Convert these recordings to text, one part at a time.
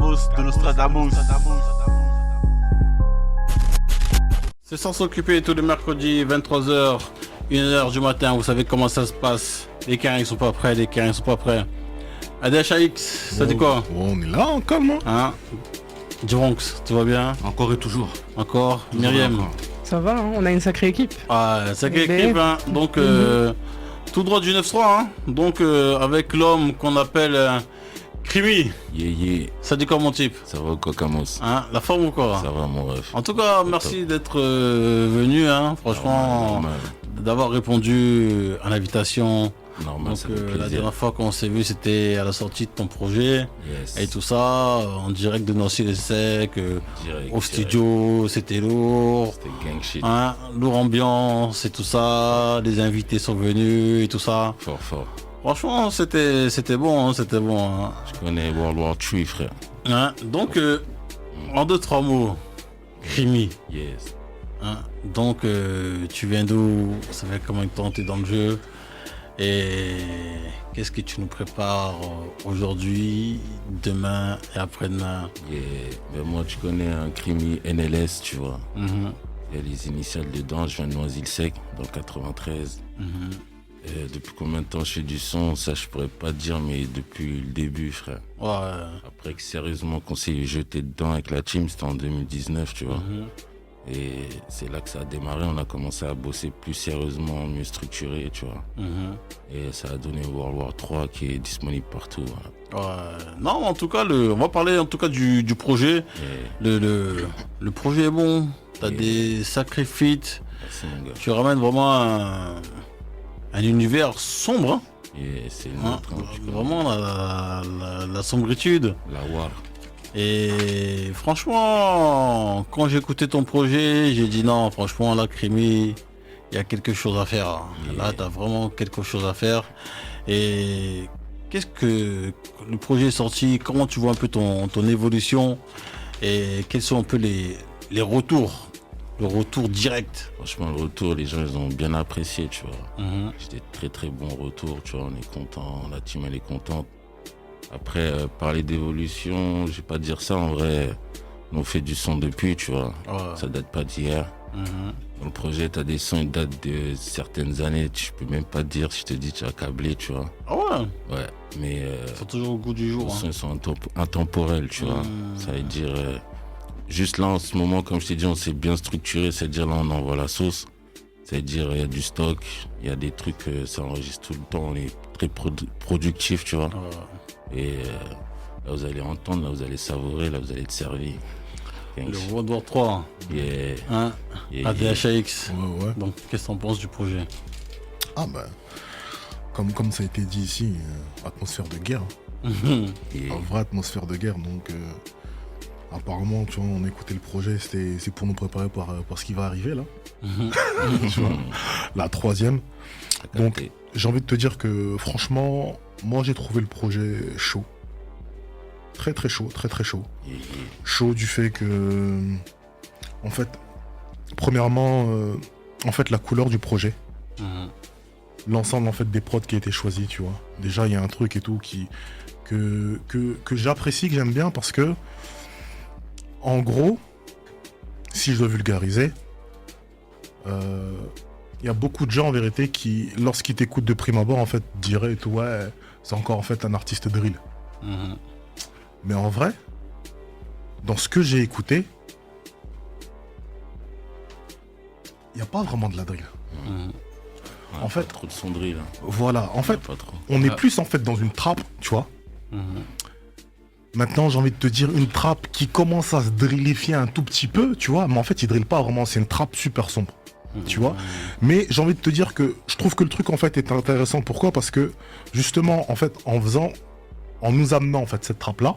de Nostradamus. C'est sans s'occuper tous les mercredis, 23h, 1h du matin. Vous savez comment ça se passe. Les carins ils sont pas prêts, les carins ils sont pas prêts. ADHAX, ça dit quoi? On est là, calme. Hein? Dronx, tout va bien? Encore et toujours. Encore? Myriam? Ça va, hein, on a une sacrée équipe. Ah, sacrée Mais- équipe, hein. Donc, tout droit du 9-3, hein. Donc, avec l'homme qu'on appelle Crimi. Yeah, Ça dit quoi, mon type? ça va quoi, Camos? Hein? La forme ou quoi? Ça va, mon ref. En tout cas, merci d'être venu, hein. Franchement, Normal, d'avoir répondu à l'invitation. normal, Donc, ça fait la plaisir. dernière fois qu'on s'est vu, c'était à la sortie de ton projet. Yes. Et tout ça, en direct de Nancy-les-Secs, Direct, au studio, c'était lourd. C'était gang shit. Hein, lourd ambiance et tout ça, les invités sont venus et tout ça. Fort, fort. Franchement, c'était bon, hein, c'était bon. Hein. Je connais World War 3, frère. Hein, donc, en 2-3 mots, Crimi. Yes. Hein, donc, tu viens d'où? Ça fait combien de temps tu es dans le jeu? Et qu'est-ce que tu nous prépares aujourd'hui, demain et après-demain? Yeah. Ben moi, tu connais un crimi NLS, tu vois. Mhm, Il y a les initiales dedans. Je viens de Noisy-le-Sec, dans le 93. mhm. Depuis combien de temps je fais du son, ça je pourrais pas te dire, mais depuis le début, frère. Ouais. Après que sérieusement qu'on s'est jeté dedans avec la team, c'était en 2019, tu vois. Mhm. Et c'est là que ça a démarré, on a commencé à bosser plus sérieusement, mieux structuré, tu vois. Mhm. Et ça a donné World War 3 qui est disponible partout. Voilà. Ouais. Non, en tout cas, on va parler en tout cas du projet. Et Le projet est bon. T'as Yeah. des sacrés feats. merci mon gars. Tu ramènes vraiment un univers sombre. Hein. Et c'est Hein. notre, hein, tu connais. Vraiment la sombritude. La War. Et franchement, quand j'ai écouté ton projet, j'ai dit non, franchement, là, Crimi, il y a quelque chose à faire. Là, tu as vraiment quelque chose à faire. Et qu'est-ce que le projet est sorti? Comment tu vois un peu ton évolution? Et quels sont un peu les retours? Le retour direct. Franchement, le retour, les gens, ils ont bien apprécié, tu vois. Mhm. C'était très très bon retour, tu vois, on est content, la team elle est contente. Après, parler d'évolution, je vais pas dire ça, en vrai, on fait du son depuis, tu vois. Ouais. Ça date pas d'hier. Mhm. Dans le projet, t'as des sons qui datent de certaines années, je peux même pas te dire, si je te dis, tu as câblé, tu vois. Ah ouais, Ouais, mais ils sont toujours au goût du jour. les Hein. sons ils sont intemporels, tu vois. Ça veut dire, juste là, en ce moment, comme je t'ai dit, on s'est bien structuré, c'est-à-dire là, on envoie la sauce. C'est-à-dire, il y a du stock, il y a des trucs, ça enregistre tout le temps, on est très productif, tu vois. Ouais. Et là, vous allez entendre, là, vous allez savourer, là, vous allez être servi. Le World War 3, Yeah. hein, Yeah, ADHAX. Ouais. Donc, qu'est-ce que t'en penses du projet? Ah bah, comme ça a été dit ici, atmosphère de guerre. yeah. Une vraie atmosphère de guerre. Donc, apparemment, tu vois, on a écouté le projet, c'est pour nous préparer pour ce qui va arriver là. Tu vois, la troisième. T'as Donc, capté. j'ai envie de te dire que franchement, moi j'ai trouvé le projet chaud. Très très chaud, très très chaud. Yeah, Chaud du fait que, en fait, premièrement, en fait, la couleur du projet, Mhm. l'ensemble en fait des prods qui a été choisi, tu vois. Déjà, il y a un truc et tout que j'apprécie, que j'aime bien parce que, en gros, si je dois vulgariser, il y a beaucoup de gens en vérité qui, lorsqu'ils t'écoutent de prime abord, en fait, diraient tout, ouais, c'est encore en fait un artiste drill. Mhm. Mais en vrai, dans ce que j'ai écouté, il n'y a pas vraiment de la drill. Mhm. On a En pas fait- trop de sonderie, là. Voilà, en fait, Pas trop. on est plus en fait dans une trappe, tu vois. Mhm. Maintenant, j'ai envie de te dire une trappe qui commence à se drillifier un tout petit peu, tu vois. Mais en fait, il drille pas vraiment, c'est une trappe super sombre, tu vois. Mais j'ai envie de te dire que je trouve que le truc en fait est intéressant. Pourquoi? Parce que justement, en fait, en nous amenant en fait cette trappe là,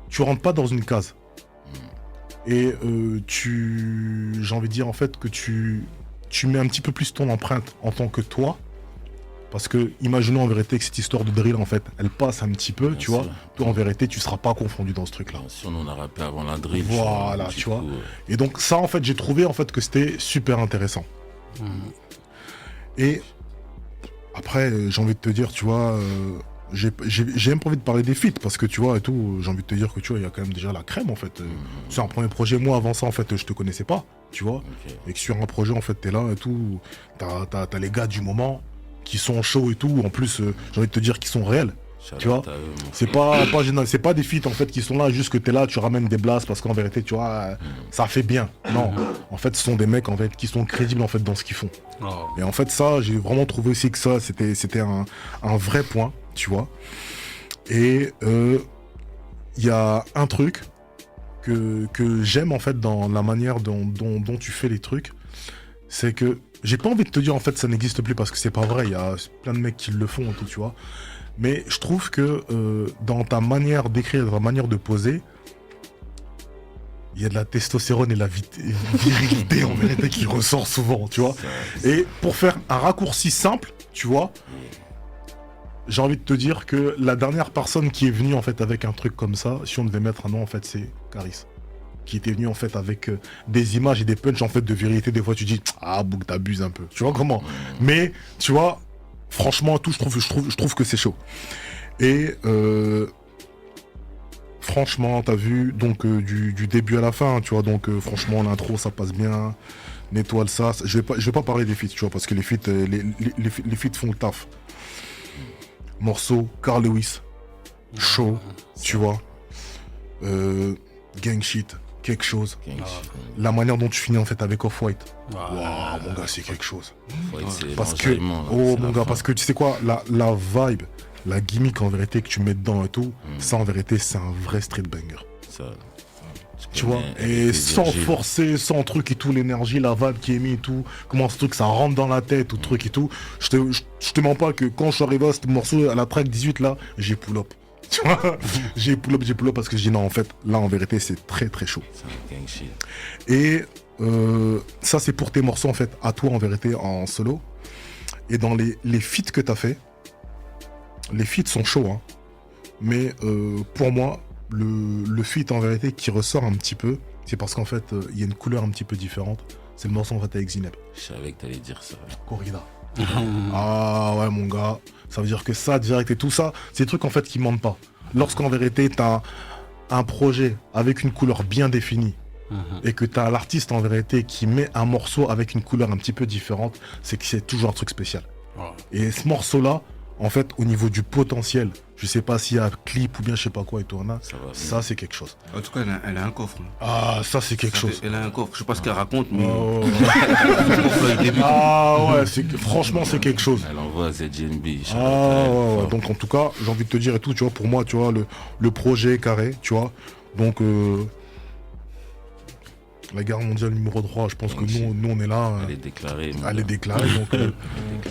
tu rentres pas dans une case. Et j'ai envie de dire en fait que tu mets un petit peu plus ton empreinte en tant que toi. Parce que, imaginons en vérité que cette histoire de drill, en fait, elle passe un petit peu, Bien tu sûr. vois. Toi, en vérité, tu seras pas confondu dans ce truc-là. Bien sûr, nous, on a rappé avant la drill. Voilà, du tu vois. coup, Et donc, ça, en fait, j'ai trouvé, en fait, que c'était super intéressant. Mhm. Et après, j'ai envie de te dire, tu vois, j'ai même pas envie de parler des feats parce que tu vois et tout, j'ai envie de te dire que tu vois, il y a quand même déjà la crème en fait. C'est un premier projet, moi avant ça en fait, je te connaissais pas, tu vois. Et que sur un projet en fait, t'es là et tout, t'as les gars du moment qui sont chauds et tout, en plus j'ai envie de te dire qu'ils sont réels. Tu vois, c'est pas génial, c'est pas des feats en fait qui sont là juste que t'es là, tu ramènes des blasts parce qu'en vérité, tu vois, ça fait bien. Non, en fait, ce sont des mecs en fait qui sont crédibles en fait dans ce qu'ils font. Et en fait, ça, j'ai vraiment trouvé aussi que ça, c'était un vrai point, tu vois. Et il y a un truc que j'aime en fait dans la manière dont tu fais les trucs, c'est que j'ai pas envie de te dire en fait ça n'existe plus parce que c'est pas vrai. Il y a plein de mecs qui le font et tout, tu vois. Mais je trouve que dans ta manière d'écrire, dans ta manière de poser, il y a de la testostérone et de la virilité en vérité qui ressort souvent, tu vois. Et pour faire un raccourci simple, tu vois, j'ai envie de te dire que la dernière personne qui est venue en fait avec un truc comme ça, si on devait mettre un nom en fait, c'est Caris. Qui était venu en fait avec des images et des punchs en fait de vérité. Des fois tu dis ah Bouk t'abuses un peu, tu vois comment. Mais tu vois. Franchement, tout, je trouve que c'est chaud. Et franchement, t'as vu, donc du début à la fin, tu vois, donc franchement, l'intro, ça passe bien. N'étoile ça. Je vais pas parler des feats, tu vois, parce que les feats, les feats font le taf. Morceau, Carl Lewis, chaud, tu vois. Gang shit, quelque chose. La manière dont tu finis en fait avec Off-White. Waouh, mon gars, c'est quelque chose. Parce que, mon gars, parce que tu sais quoi, la vibe, la gimmick en vérité que tu mets dedans et tout, ça en vérité, c'est un vrai street banger. Ça, tu vois, et sans forcer, sans truc et tout, l'énergie, la vibe qui est mise et tout, comment ce truc ça rentre dans la tête ou truc et tout. Je te mens pas que quand je suis arrivé à ce morceau, à la track 18 là, j'ai pull up. Tu vois, j'ai pull up parce que je dis non, en fait, là en vérité, c'est très très chaud. Et ça, c'est pour tes morceaux en fait, à toi en vérité, en solo. Et dans les feats que t'as fait, les feats sont chauds, hein. Mais pour moi, le feat en vérité qui ressort un petit peu, c'est parce qu'en fait, il y a une couleur un petit peu différente. C'est le morceau en fait avec Zineb. Je savais que t'allais dire ça. Corrida. Ah ouais, mon gars. Ça veut dire que ça, direct et tout ça, c'est des trucs en fait qui mentent pas. Lorsqu'en vérité, t'as un projet avec une couleur bien définie et que t'as l'artiste en vérité qui met un morceau avec une couleur un petit peu différente, c'est que c'est toujours un truc spécial. Et ce morceau-là, en fait, au niveau du potentiel, je sais pas s'il y a un clip ou bien je sais pas quoi et tout, ça c'est quelque chose. En tout cas, elle a un coffre. Ah, ça c'est quelque chose. Elle a un coffre, je sais pas ce qu'elle raconte, mais... Ah ouais, franchement c'est quelque chose. Elle envoie ZNB. Ah ouais, donc en tout cas, j'ai envie de te dire et tout, tu vois, pour moi, tu vois, le projet carré, tu vois, donc... La guerre mondiale numéro 3, je pense que nous on est là. Elle est déclarée. Elle est déclarée, donc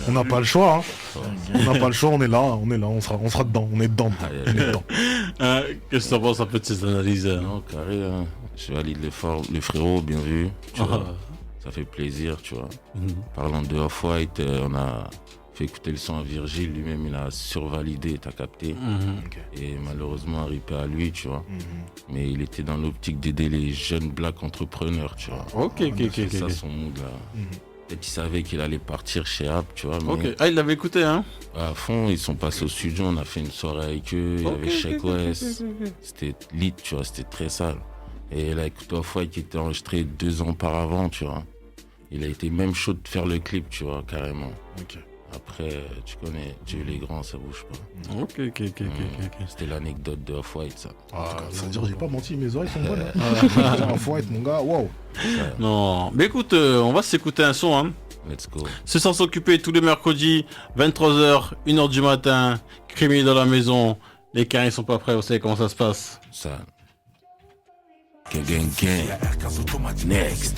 on n'a pas le choix. Hein. On n'a pas le choix, on est là, on sera dedans, on est dedans. Qu'est-ce que tu penses un peu de ces analyses? Non, carré, hein. Je valide le frérot, bien vu. Tu vois, ça fait plaisir, tu vois. Parlant de Off-White, on a fait écouter le son à Virgile, lui-même il a survalidé, t'as capté. Et malheureusement, RIP à lui, tu vois. Mais il était dans l'optique d'aider les jeunes black entrepreneurs, tu vois. C'est ça son mood là. Peut-être qu'il savait qu'il allait partir chez App, tu vois. Mais... Ah, il l'avait écouté, hein? À fond, ils sont passés au studio, on a fait une soirée avec eux, il y avait Sheik West. C'était lit, tu vois, c'était très sale. Et là, écoute, Off-White qui était enregistré 2 ans auparavant, tu vois. Il a été même chaud de faire le clip, tu vois, carrément. Après, tu connais, Dieu les grands, ça bouge pas. Ok. C'était l'anecdote de Off-White, ça. Ça veut dire j'ai pas menti, mes oreilles sont bonnes. Off-White, mon gars, wow. Non, mais écoute, on va s'écouter un son, hein. Let's go. C'est sans s'occuper tous les mercredis, 23h, 1h du matin, Crimi dans la maison. Les carrés sont pas prêts, vous savez comment ça se passe. Ça. Gang. Next.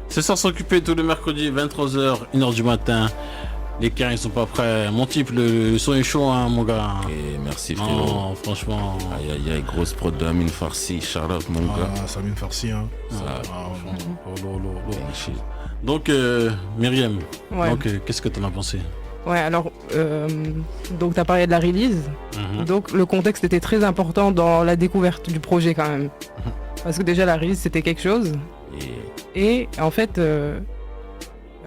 C'est sans s'occuper tous les mercredis, 23h, 1h du matin. Les carrés sont pas prêts. Mon type, le son est chaud, hein, mon gars. Et merci, frérot. Non, franchement. Aïe, grosse prod de Amine Farsi. Shout out, mon gars. Ça Amine Farsi, hein. Donc, Myriam, qu'est-ce que t'en as pensé? Ouais, alors, donc tu as parlé de la release. Donc, le contexte était très important dans la découverte du projet, quand même. Parce que déjà, la release, c'était quelque chose. Et en fait,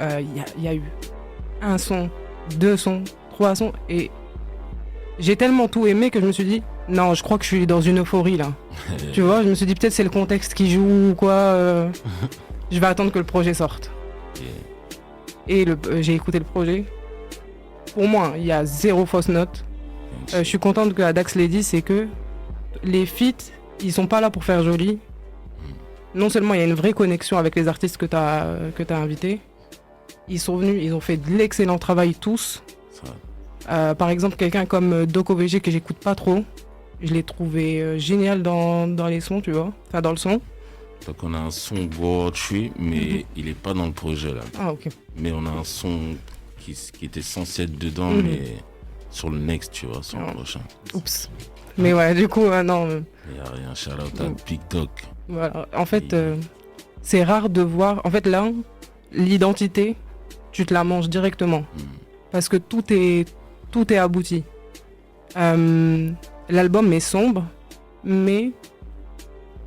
y a eu un son, 2 sons, retrouve à son. Et j'ai tellement tout aimé que je me suis dit, non, je crois que je suis dans une euphorie là. Tu vois, je me suis dit peut-être c'est le contexte qui joue ou quoi. Je vais attendre que le projet sorte. Et j'ai écouté le projet. Pour moi, il y a 0 fausse note. Je suis contente que Dax l'ait dit, c'est que les feats, ils sont pas là pour faire joli. Non seulement il y a une vraie connexion avec les artistes que t'as invités, ils sont venus, ils ont fait de l'excellent travail tous. Par exemple, quelqu'un comme Doc OVG que j'écoute pas trop, je l'ai trouvé génial dans les sons, tu vois, enfin dans le son. Donc on a un son World Tree, mais il est pas dans le projet là. Ah ok. Mais on a un son qui était censé être dedans, mais sur le next, tu vois, sur le prochain. Oups. Mais ouais, du coup, non. Il n'y a rien, shout out à Big Doc. Voilà. En fait, c'est rare de voir. En fait, là, l'identité, tu te la manges directement. Parce que tout est abouti. L'album est sombre, mais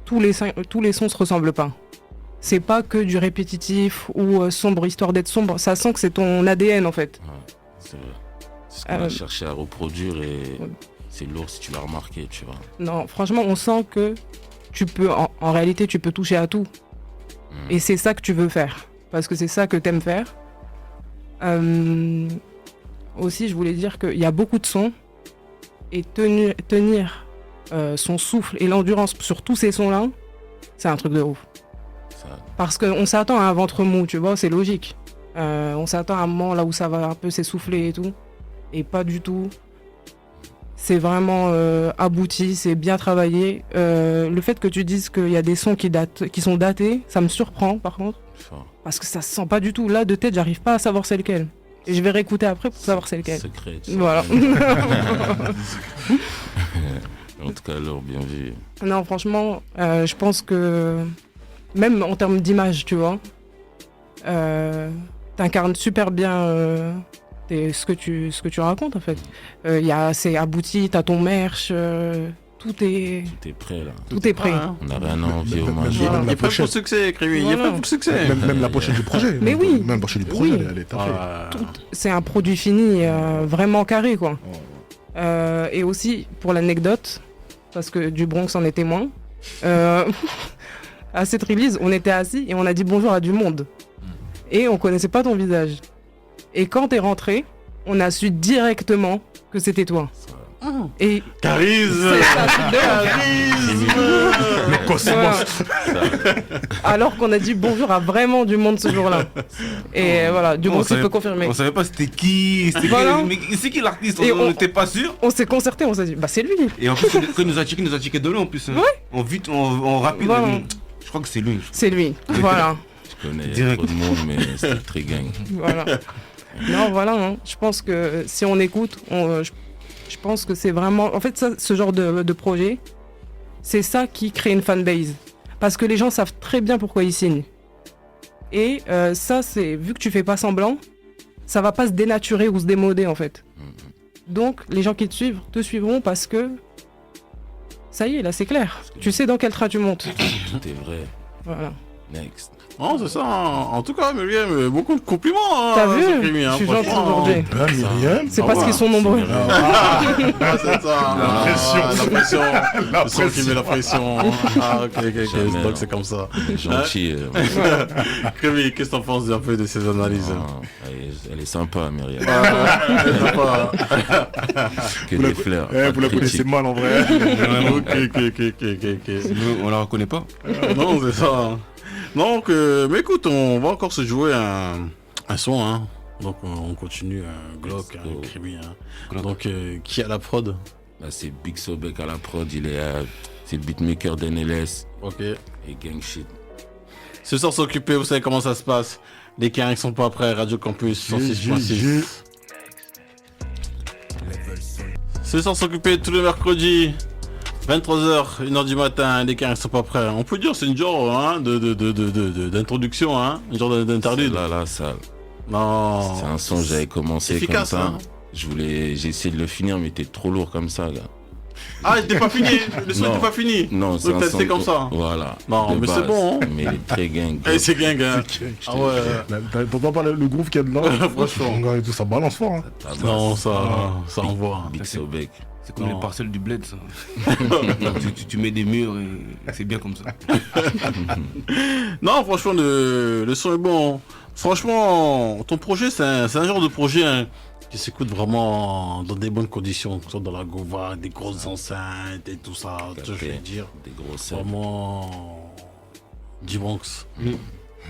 tous les sons se ressemblent pas. C'est pas que du répétitif ou sombre histoire d'être sombre. Ça sent que c'est ton ADN en fait. Ouais, c'est vrai. C'est ce qu'on a cherché à reproduire et c'est lourd si tu l'as remarqué, tu vois. Non, franchement, on sent que tu peux, en réalité, tu peux toucher à tout. Et c'est ça que tu veux faire. Parce que c'est ça que t'aimes faire. Aussi, je voulais dire qu'il y a beaucoup de sons. Et tenir son souffle et l'endurance sur tous ces sons-là, c'est un truc de ouf. Parce qu'on s'attend à un ventre mou, tu vois, c'est logique. On s'attend à un moment là où ça va un peu s'essouffler et tout. Et pas du tout. C'est vraiment abouti, c'est bien travaillé. Le fait que tu dises qu'il y a des sons qui sont datés, ça me surprend par contre. Parce que ça se sent pas du tout. Là, de tête, j'arrive pas à savoir c'est lequel. Et je vais réécouter après pour savoir c'est lequel. Secret. Voilà. En tout cas, alors, bien vu. Non, franchement, je pense que même en termes d'image, tu vois, t'incarnes super bien ce que tu racontes en fait. C'est abouti, t'as ton merch, tout est prêt là. Tout est prêt. On n'a rien à envier au match. Il est prêt pour le succès, Crémy. Il est prêt pour le succès. Même la pochette du projet. Mais oui. Même la pochette du projet, Oui. elle est tapée. C'est un produit fini vraiment carré quoi. Et aussi pour l'anecdote, parce que du Bronx en est témoin, à cette release on était assis et on a dit bonjour à du monde et on connaissait pas ton visage, et quand t'es rentré on a su directement que c'était toi. Et charisme. Le cosmos. Alors qu'on a dit bonjour à vraiment du monde ce jour-là. Et voilà, du monde qui peut confirmer. On savait pas c'était qui, mais c'est qui l'artiste, on n'était pas sûr. On s'est concerté, on s'est dit bah c'est lui. Et en plus quand il nous a checké de loin en plus. Ouais. En rapide, voilà. Je crois que c'est lui. C'est lui, voilà. Je connais trop de monde, mais c'est très gang. Voilà. Non, voilà, hein. Je pense que si on écoute, je pense que c'est vraiment... En fait, ça, ce genre de projet, c'est ça qui crée une fanbase. Parce que les gens savent très bien pourquoi ils signent. Et ça, c'est vu que tu fais pas semblant, ça va pas se dénaturer ou se démoder, en fait. Donc, les gens qui te suivent, te suivront parce que... Ça y est, là, c'est clair. Tu sais dans quel train tu montes. Tout est vrai. Voilà. Next. Non, c'est ça. En tout cas, Myriam, beaucoup de compliments. T'as vu sur Crémy, Je suis gentil aujourd'hui. Myriam. C'est parce qu'ils sont nombreux. C'est ça. La pression. Le son qui met la pression. Ah, ok. Donc c'est comme ça. Gentil. Crémy, qu'est-ce que t'en penses un peu de ces analyses? Elle est sympa, Myriam. Que Vous des fleurs. Vous la connaissez mal en vrai. Ok. On la reconnaît pas. Non, c'est ça. Donc, mais écoute, on va encore se jouer un son, hein. Donc, on continue, Glock, Crémy, hein. Donc, qui a la prod? Bah, c'est Big Sobek à la prod, c'est le beatmaker d'NLS. Ok. Et gang shit. Ce soir s'occuper, vous savez comment ça se passe. Les carrés sont pas prêts, Radio Campus 106.6. Ce soir s'occuper tous les mercredis. 23h, 1h du matin, les carrés sont pas prêts. On peut dire c'est une genre hein, d'introduction, hein, une genre d'interlude. Là, ça. Non. C'est un son, j'avais commencé efficace, comme ça. Hein. J'ai essayé de le finir, mais t'es trop lourd comme ça, gars. Ah, il n'était pas fini. Le son Non. n'était pas fini. Non, Donc, t'as dit comme ça. Voilà. Non, de mais c'est base. bon, hein. Mais il est très gang. Eh, c'est gang, hein. Ah ouais. T'entends pas le groove qu'il y a dedans? Franchement. Ouais, tout ça balance fort. Hein. Ah, bah, Non, ça envoie. Big Sobek. C'est comme Non. les parcelles du bled, ça. tu mets des murs et c'est bien comme ça. Non, franchement, le son est bon. Franchement, ton projet, c'est un genre de projet hein, qui s'écoute vraiment dans des bonnes conditions, que ce soit dans la Gova, des grosses enceintes et tout ça. Tu vois, je veux dire, Des gros sacs. vraiment du Bronx.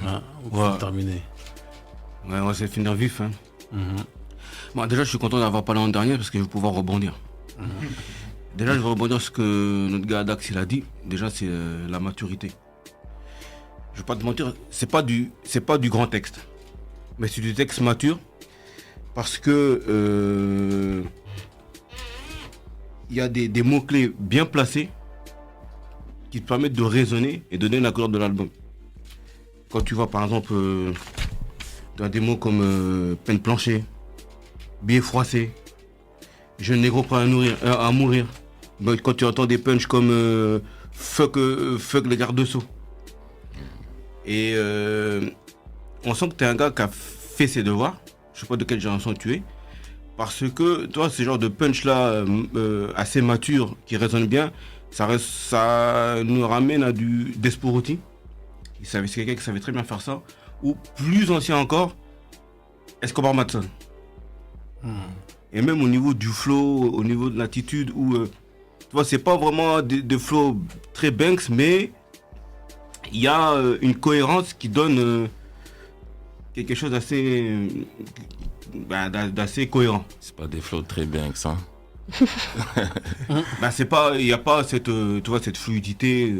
Hein, on Ouais. peut terminer. Ouais, on va essayer de finir vif. Hein. Mhm. Bon, déjà, je suis content d'avoir parlé en dernier parce que je vais pouvoir rebondir. Déjà, je vais rebondir sur ce que notre gars Dax il a dit. Déjà, c'est la maturité. Je vais pas te mentir, c'est pas du grand texte, mais c'est du texte mature parce que il y a des mots-clés bien placés qui te permettent de raisonner et de donner la couleur de l'album. Quand tu vois par exemple tu as des mots comme peine planchée, billet froissé, jeune négro prêt à mourir. Ben, quand tu entends des punchs comme fuck les gardes-sceaux. Et on sent que tu es un gars qui a fait ses devoirs. Je sais pas de quelle génération tu es. Parce que toi, ce genre de punch là assez mature, qui résonne bien, ça nous ramène à du Desporuti. C'est quelqu'un qui savait très bien faire ça. Ou plus ancien encore, Escobar Matson. Et même au niveau du flow, au niveau de l'attitude, où tu vois, c'est pas vraiment des flows très Banks, mais il y a une cohérence qui donne quelque chose d'assez cohérent. C'est pas des flows très bien que ça. C'est pas, il n'y a pas cette, tu vois, cette fluidité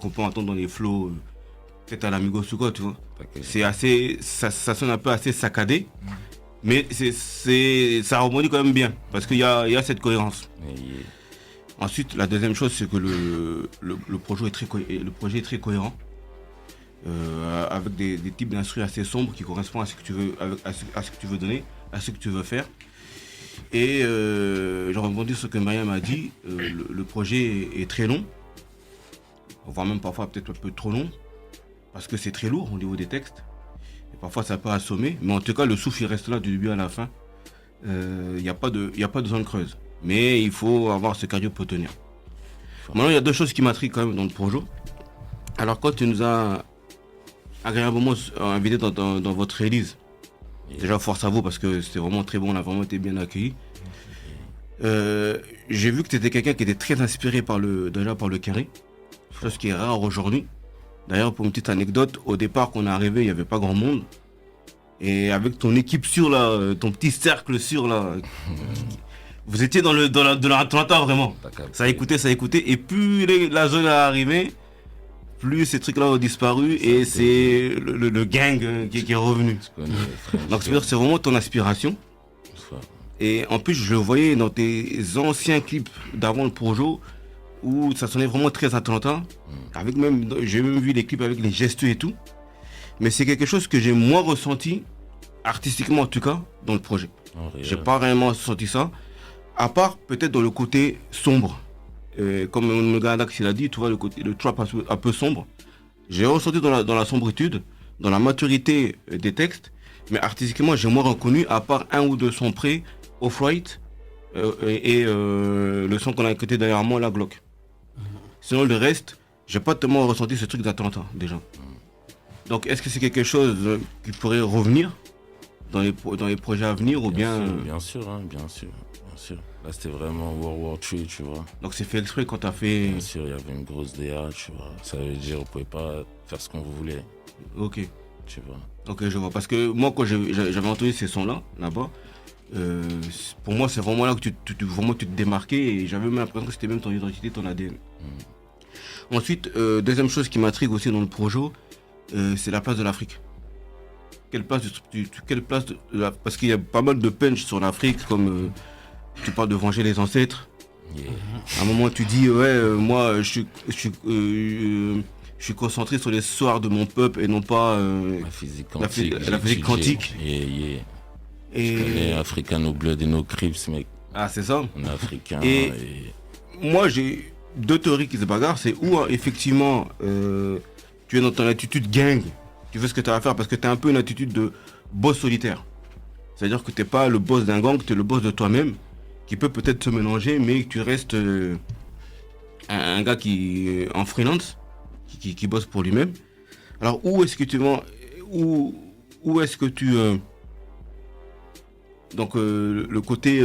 qu'on peut entendre dans les flows, peut-être à l'Amigos ou quoi, tu vois. C'est assez, ça sonne un peu assez saccadé, mais ça rebondit quand même bien, parce qu'il y a cette cohérence. Ensuite, la deuxième chose, c'est que le projet est très cohérent, avec des types d'instruments assez sombres qui correspondent à ce que tu veux, à ce que tu veux donner, à ce que tu veux faire. Et je rebondis sur ce que Mariam a dit, le projet est très long, voire même parfois peut-être un peu trop long, parce que c'est très lourd au niveau des textes. Et parfois ça peut assommer, mais en tout cas le souffle il reste là du début à la fin. Il n'y a pas de zone creuse. Mais il faut avoir ce cardio pour tenir. Maintenant, il y a deux choses qui m'intriguent quand même dans le projet. Alors, quand tu nous as agréablement invités dans votre release, déjà force à vous parce que c'était vraiment très bon, on a vraiment été bien accueillis. J'ai vu que tu étais quelqu'un qui était très inspiré par le carré, chose qui est rare aujourd'hui. D'ailleurs, pour une petite anecdote, au départ, quand on est arrivé, il n'y avait pas grand monde. Et avec ton équipe sur là, ton petit cercle sur là. Vous étiez dans l'Atlanta vraiment. Ça a écouté. Et plus la zone est arrivée, plus ces trucs-là ont disparu et c'est le gang qui est revenu. Donc c'est vraiment ton inspiration. Et en plus, je le voyais dans tes anciens clips d'avant le projet où ça sonnait vraiment très Atlanta. J'ai même vu les clips avec les gestes et tout. Mais c'est quelque chose que j'ai moins ressenti, artistiquement en tout cas, dans le projet. J'ai pas réellement senti ça. À part peut-être dans le côté sombre, comme le gars Dax il a dit, tu vois le trap un peu sombre. J'ai ressenti dans la sombritude, dans la maturité des textes, mais artistiquement j'ai moins reconnu, à part un ou deux sons près, Off-White et le son qu'on a écouté derrière moi, la Glock. Sinon le reste, j'ai pas tellement ressenti ce truc d'Atlanta déjà. Donc est-ce que c'est quelque chose qui pourrait revenir dans les projets à venir ou bien... Bien sûr. Là, c'était vraiment World War III, tu vois. Donc, c'est fait exprès quand t'as fait... Bien sûr, il y avait une grosse DA, tu vois. Ça veut dire qu'on pouvait pas faire ce qu'on voulait. Ok. Tu vois. Ok, je vois. Parce que moi, quand j'avais entendu ces sons-là, là-bas, pour moi, c'est vraiment là que tu te démarquais et j'avais même l'impression que c'était même ton identité, ton ADN. Ensuite, deuxième chose qui m'intrigue aussi dans le projet, c'est la place de l'Afrique. Parce qu'il y a pas mal de punch sur l'Afrique, comme tu parles de venger les ancêtres. À un moment tu dis moi je suis concentré sur l'histoire de mon peuple et non pas la physique quantique. La physique quantique. Et les Africains, nos Bloods et nos Crips, mec. Ah c'est ça. On est Africains et moi j'ai deux théories qui se bagarrent. C'est où effectivement tu es dans ton attitude gang, tu fais ce que tu as à faire parce que tu as un peu une attitude de boss solitaire. C'est-à-dire que tu n'es pas le boss d'un gang, tu es le boss de toi-même, qui peut peut-être se mélanger, mais que tu restes un gars qui en freelance, qui bosse pour lui-même. Alors où est-ce que tu vas, où est-ce que tu donc le côté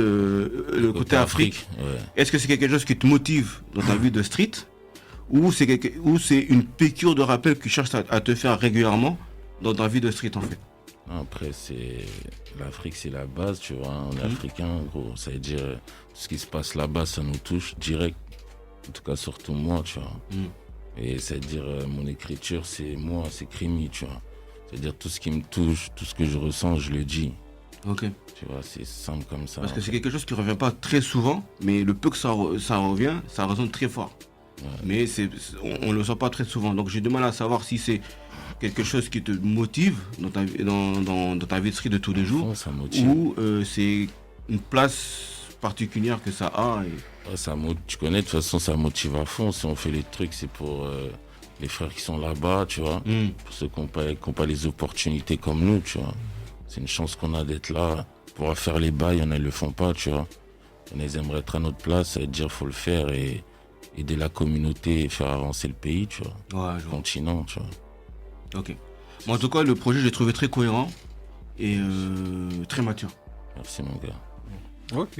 Afrique, ouais. est-ce que c'est quelque chose qui te motive dans ta vie de street, ou c'est une piqûre de rappel que tu cherches à te faire régulièrement dans ta vie de street en fait? Après, l'Afrique, c'est la base, tu vois. On est africain, gros. Ça veut dire, tout ce qui se passe là-bas, ça nous touche direct. En tout cas, surtout moi, tu vois. Et c'est-à-dire, mon écriture, c'est moi, c'est Krimi, tu vois. C'est-à-dire, tout ce qui me touche, tout ce que je ressens, je le dis. Ok. Tu vois, c'est simple comme ça. Parce que c'est quelque chose qui revient pas très souvent, mais le peu que ça revient, ça résonne très fort. Ouais. Mais on le sent pas très souvent. Donc j'ai du mal à savoir si c'est quelque chose qui te motive dans ta vie de street de tous les jours, Ça motive. ou c'est une place particulière que ça a. Ouais, tu connais, de toute façon, ça motive à fond. Si on fait les trucs, c'est pour les frères qui sont là-bas, tu vois. Pour ceux qui n'ont pas les opportunités comme nous, tu vois. C'est une chance qu'on a d'être là. Pour faire les bails, il y en a, ils le font pas, tu vois. Il y en a, ils aimeraient être à notre place, ça veut dire faut le faire et aider la communauté et faire avancer le pays, tu vois. Ouais, Le continent, tu vois. ok. Bon, en tout cas, le projet, je l'ai trouvé très cohérent et très mature. Merci, mon gars. Ok.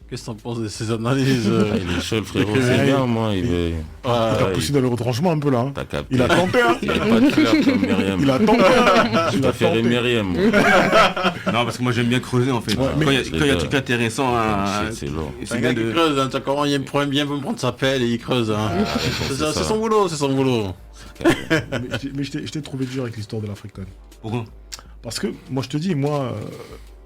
Qu'est-ce que t'en penses de ces analyses Il est chaud, le frérot, c'est bien, moi. Il a poussé dans le retranchement un peu là. Hein. T'as capté. Il a tenté, hein. Il n'est pas clair comme Myriam. Il a tenté. Je préférais Myriam. Non, parce que moi, j'aime bien creuser en fait. Ouais, Quand il y a un truc intéressant, C'est lourd. C'est un gars qui creuse, hein. Tu vois comment il aime bien me prendre sa pelle et il creuse. Hein. C'est son boulot, c'est son boulot. Mais je t'ai trouvé dur avec l'histoire de l'Afrique quand même. Pourquoi? Parce que moi je te dis,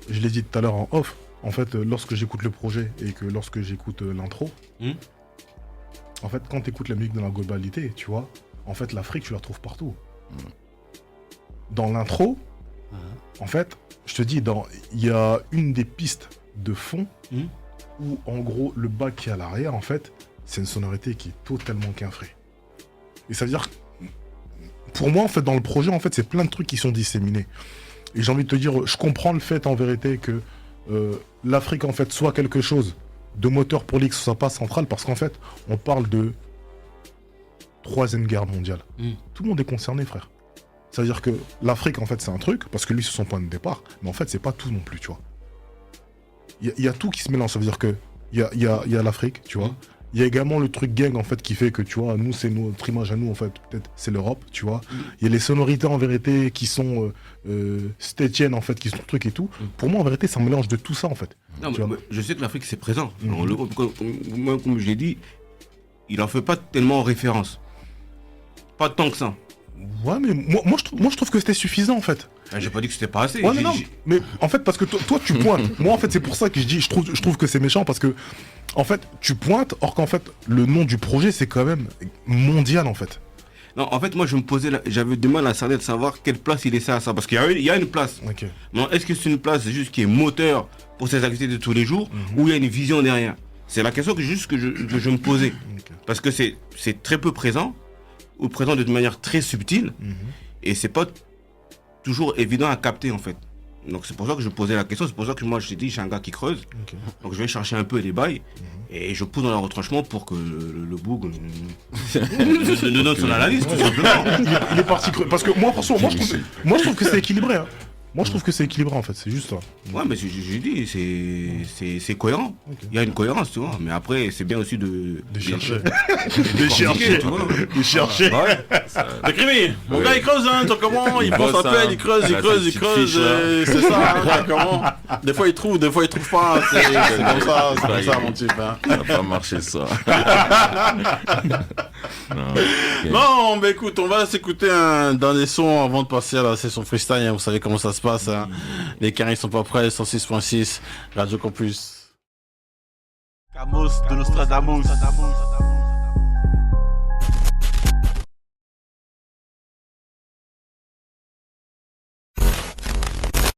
je l'ai dit tout à l'heure en off, en fait lorsque j'écoute le projet et que lorsque j'écoute l'intro, en fait quand tu écoutes la musique dans la globalité, tu vois, en fait l'Afrique tu la trouves partout. Dans l'intro, en fait, je te dis, il y a une des pistes de fond où en gros le bac qui est à l'arrière, en fait, c'est une sonorité qui est totalement quinfrée. Et ça veut dire, pour moi, en fait, dans le projet, en fait, c'est plein de trucs qui sont disséminés. Et j'ai envie de te dire, je comprends le fait, en vérité, que l'Afrique, en fait, soit quelque chose de moteur pour l'X, soit pas central, parce qu'en fait, on parle de Troisième Guerre mondiale. Tout le monde est concerné, frère. Ça veut dire que l'Afrique, en fait, c'est un truc, parce que lui, c'est son point de départ, mais en fait, c'est pas tout non plus, tu vois. Il y a tout qui se mélange, ça veut dire que il y a l'Afrique, tu vois. Il y a également le truc gang en fait qui fait que tu vois, nous c'est notre image à nous en fait, peut-être c'est l'Europe, tu vois. Il y a les sonorités en vérité qui sont stétiennes en fait, qui sont trucs et tout. Pour moi en vérité c'est un mélange de tout ça en fait. Non, mais je sais que l'Afrique c'est présent. Alors, comme je l'ai dit, il en fait pas tellement référence. Pas tant que ça. Ouais mais moi je trouve que c'était suffisant en fait. J'ai pas dit que c'était pas assez. Ouais, non, mais en fait parce que toi tu pointes. Moi en fait c'est pour ça que je dis, je trouve que c'est méchant parce que en fait tu pointes, or qu'en fait le nom du projet c'est quand même mondial en fait. Non, en fait moi j'avais du mal à cerner de savoir quelle place il laissait à ça, parce qu'il y a une place. Ok. Non, est-ce que c'est une place juste qui est moteur pour ses activités de tous les jours, ou il y a une vision derrière? C'est la question que je me posais. Ok. Parce que c'est très peu présent, ou présent de manière très subtile, et c'est pas toujours évident à capter en fait. Donc c'est pour ça que je posais la question, c'est pour ça que moi je t'ai dit, je suis un gars qui creuse, donc je vais chercher un peu les bails, et je pousse dans le retranchement pour que le boug nous donne son analyse tout simplement. Il est parti creux. Parce que moi franchement moi je trouve que c'est équilibré. Hein. Moi je trouve que c'est équilibré en fait, c'est juste ça. Ouais mais j'ai dit, c'est cohérent. Il y a une cohérence, tu vois, mais après c'est bien aussi de chercher. de chercher, tu vois. De chercher. Ouais. Le Krimi, mon gars il creuse, hein, tu vois comment, il prend sa pelle, il creuse, c'est ça, hein, tu vois comment. Des fois il trouve pas, c'est comme ça mon type. Hein. Ça n'a pas marché ça. Non, bah écoute, on va s'écouter un dernier son avant de passer à la session freestyle, hein, vous savez comment ça se passe, hein. Les carrés sont pas prêts, 106.6, Radio Campus. Camos de Nostradamus.